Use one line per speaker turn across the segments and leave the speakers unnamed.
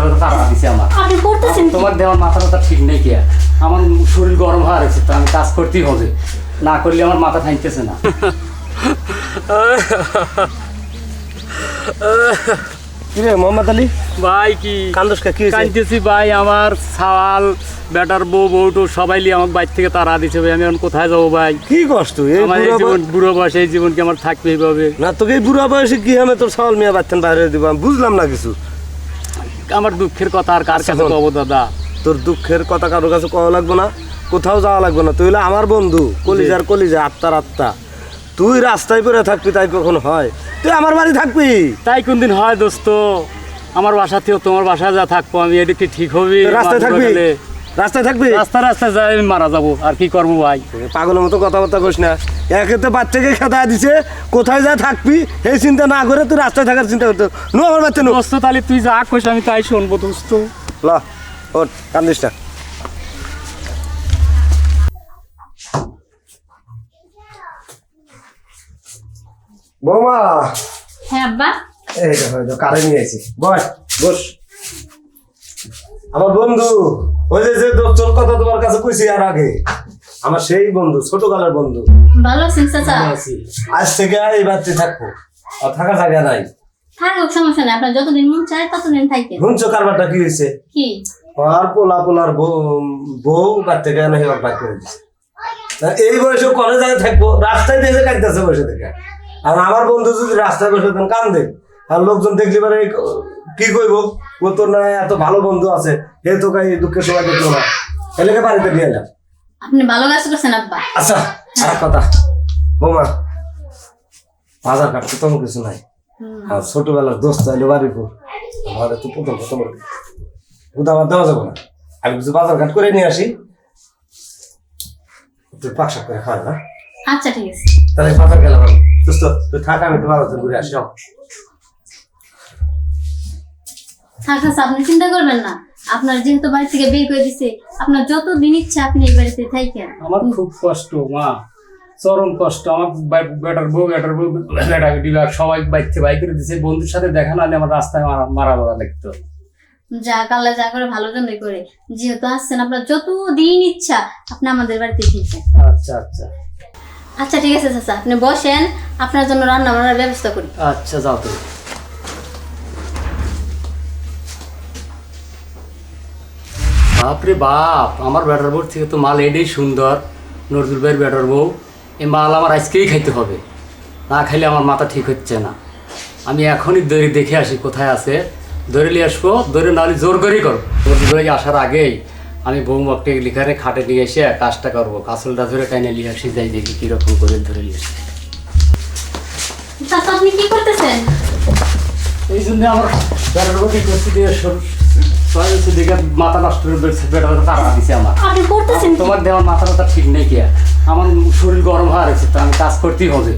Better তারা দিছে আমার।
আপনি করতেছেন কি?
তোমার দেওয়ার মাথাটা ঠিক নেই কি, আমার শরীর গরম হয়ে রয়েছে, তো আমি কাজ করতেই হবে, না করলে আমার মাথা ঠাইতেছে না।
কিরে মোহাম্মদ আলী,
ভাই কি
কান্দোসকা কি হয়েছে?
কাঁদতেছি ভাই, আমার সাওয়াল বেটার বউ বউটো সবাই নিয়ে আমার বাইর থেকে তারা দিছে ভাই, আমি এখন কোথায় যাবো ভাই?
কি কষ্ট এই
আমার এই জীবন, বুড়ো বয়সে এই জীবন কি আমার থাকবে এইভাবে?
না তোকে এই বুড়া বয়সে কি আমি তোর সাওয়াল মিয়া বাচ্চান বাইরে দিব, আমি বুঝলাম না কিছু।
আমার দুঃখের কথা আর কার কাছে কব দাদা?
তোর দুঃখের কথা কারোর কাছে কওয়া লাগবে না, কোথাও যাওয়া লাগবে না, তুই হলে আমার বন্ধু, কলিজার কলিজা, আত্মার আত্মা। তুই রাস্তায় পড়ে থাকবি তাই কখন হয়? তুই আমার বাড়ি থাকবি।
তাই কোনদিন হয় দোস্ত? আমার বাসা থেকে তোমার বাসায় যা থাকবো আমি, এটা কি ঠিক হবে?
রাস্তায় থাকবি, রাস্তায় থাকবি,
রাস্তায় যাই আমি মারা যাবো, আর কি করবো ভাই?
পাগলের মতো কথাবার্তা করিস না। একেতে বাচ্চাকে খেদা দিছে, কোথায় যা থাকবি এই চিন্তা না করে তুই রাস্তায় থাকার চিন্তা করতে নো আমার বাচ্চা নো।
দোস্ত তাহলে তুই যা কইস আমি তাই শুনবো দোস্ত।
ল ওঠ, কান্দিস না। বৌমা,
হ্যাঁ আব্বা।
এই দেখো কারে নিয়ে আইছি, বস বস। আমার বন্ধু, ওই যে তোর কথা তোমার কাছে কইছি আর আগে, আমার সেই বন্ধু, ছোটকালের বন্ধু।
ভালো আছেন চাচা?
আজ থেকে এই বাড়িতে থাকবো, আর থাকার জায়গা নাই।
থাকুক, সমস্যা নেই, আপনার যতদিন মন চায় ততদিন থাকেন।
শুনছো কারবারটা কি হয়েছে?
কি?
আর পোলার বউ বাড়ি থেকে এনে হেবার বাদ করে দিচ্ছে। এই বয়সে কলেজে থাকবো, রাস্তায় দিয়ে কাটতেছে বসে থেকে। আর আমার বন্ধু যদি রাস্তায় বসে তখন কান্দে, আর লোকজন দেখলি পারে কি কইব, ও তোর না এত ভালো বন্ধু আছে, হে তো কাই দুঃখের সময় দেখলো না, এলাকে বাড়িতে দিয়ে এলাম।
আপনি ভালো কাজ করছেন আব্বা।
আচ্ছা আর এক কথা বৌমা, বাজার ঘাট তো তেমন কিছু নাই। আর ছোটবেলার দোস্ত আইলো বাড়িপুর, আমার তো প্রথম উদাবার দেওয়া যাবো না, আমি কিছু বাজার ঘাট করে নিয়ে আসি, তুই পাকশাক করে খাওয়া না।
আচ্ছা ঠিক আছে।
তাহলে বাজার গেলাম আমি, দোস্ত তুই থাক, আমি একটু বাজার ঘুরে আসি।
থাক চাচা, আপনি চিন্তা করবেন না, আপনার যেহেতু বাড়ি থেকে বের করে দিছে, আপনার যতদিন ইচ্ছা আপনি এই বাড়িতে থাকেন।
আমার খুব কষ্ট মা, চরম কষ্ট। আমার বেটার বউ বেটাকে ডিলার সবাই বাইতে বাই করে দিছে, বন্ধুর সাথে দেখা না হলে আমার রাস্তায় মারা বাবা লাগতো।
যা কাল্লা যা করে ভালো জন্যই করে, যেহেতু আসছেন আপনার যতদিন ইচ্ছা আপনি আমাদের বাড়িতে থাকেন।
আচ্ছা আচ্ছা
আচ্ছা ঠিক আছে চাচা, আপনি বসেন, আপনার জন্য রান্না বান্নার ব্যবস্থা করি।
আচ্ছা যাও তুমি। বাপরে বাপ, আমার বেটার বউ থেকে তো মাল এটাই সুন্দর, নজরুল ভাইয়ের বেটার বউ। এই মাল আমার আজকেই খাইতে হবে, না খাইলে আমার মাথা ঠিক হচ্ছে না। আমি এখনই দড়ি দেখে আসি কোথায় আছে, ধরে নিয়ে আসবো, ধরে নাহলে জোর করেই করবো। নজরুল ভাই আসার আগেই আমি বৌমাকে লিখারে খাটে নিয়ে এসে কাজটা করবো, কাঁচলটা ধরে টাইনে নিয়ে আসি, যাই দেখি কীরকম করে ধরে নিয়ে আসি।
চাচা আপনি কি করতেছেন?
এই জন্য আমার বেটার বউকে করছি দিয়ে দেখে মাথা নষ্ট করে বেটার তারা দিছে আমার।
আপনি করতেছেন কি?
তোমার দেওয়ার মাথাটা ঠিক নেই কি, আমার শরীর গরম হয়ে রয়েছে, তো আমি কাজ করতেই হবে,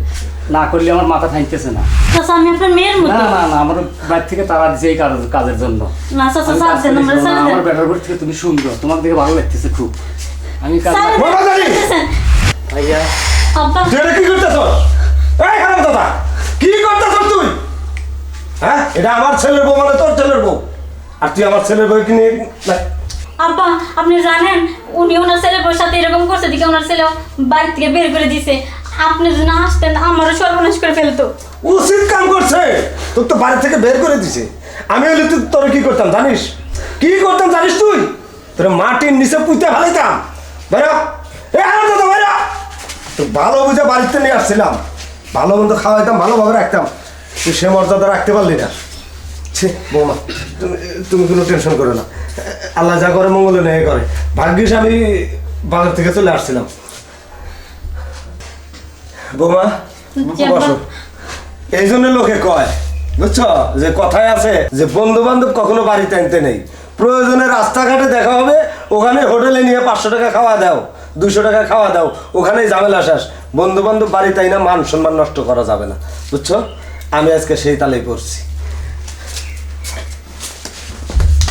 না করলে আমার মাথা ঠাইতেছে না।
চাচা আমি আপনার মেয়ের মতো।
না না না, আমার বাইরে থেকে তারা দিছে এই কাজের জন্য।
না চাচা
আমি
চাপ
কাজ
দেন,
করি,
আমরা
শোনো,
ছেড়ে দেন।
আমার বেটার বউ থেকে তুমি সুন্দর, তোমার দেখে ভালো লাগতেছে খুব। আমি কাজ
ছেড়ে দেন, করতেছেন।
ভাইয়া
আব্বা
তুই কি করতেছ? এই খারাপ দাদা, কি করতেছ তুই? হ্যাঁ, এটা আমার ছেলের বউ মানে তোর ছেলের বউ, আর তুই আমার ছেলের বউ কিনে
আব্বা আপনি জানেন উনি ওনার ছেলের বউর সাথে এরকম করছে, দিকে ওনার ছেলে বাড়ি থেকে বের করে দিছে। আপনি যদি না আসতেন আমারও সর্বনাশ করে ফেলতো।
উচিত কাম করছে, তোর তো বাড়ি থেকে বের করে দিছে। আমি হলে তুই তোর কি করতাম জানিস? কি করতাম জানিস তুই? তোর মাটির নিচে পুঁতে ফেলাইতাম। বাইরা এ আমার দাদা বাইরা, তো ভালো বুঝে বাড়িতে নিয়ে আসছিলাম, ভালো মন্দ খাওয়াইতাম, ভালোভাবে রাখতাম, তুই সে মর্যাদা রাখতে পারলি না। ছি বৌমা, তুমি কোনো টেনশন করো না, আল্লাহ যা করে মঙ্গলে নেই করে। ভাগ্যিস আমি বাজার থেকে চলে আসছিলাম। বৌমা বসো। এই জন্য লোকে কয় বুঝছো, যে কথায় আছে যে বন্ধু বান্ধব কখনো বাড়িতে আনতে নেই, প্রয়োজনে রাস্তাঘাটে দেখা হবে, ওখানে হোটেলে নিয়ে 500 টাকা খাওয়া দাও, 200 টাকা খাওয়া দাও, ওখানেই ঝামেলা শেষ। বন্ধু বান্ধব বাড়িতে না মান সম্মান নষ্ট করা যাবে না, বুঝছো? আমি আজকে সেই তালেই পড়ছি।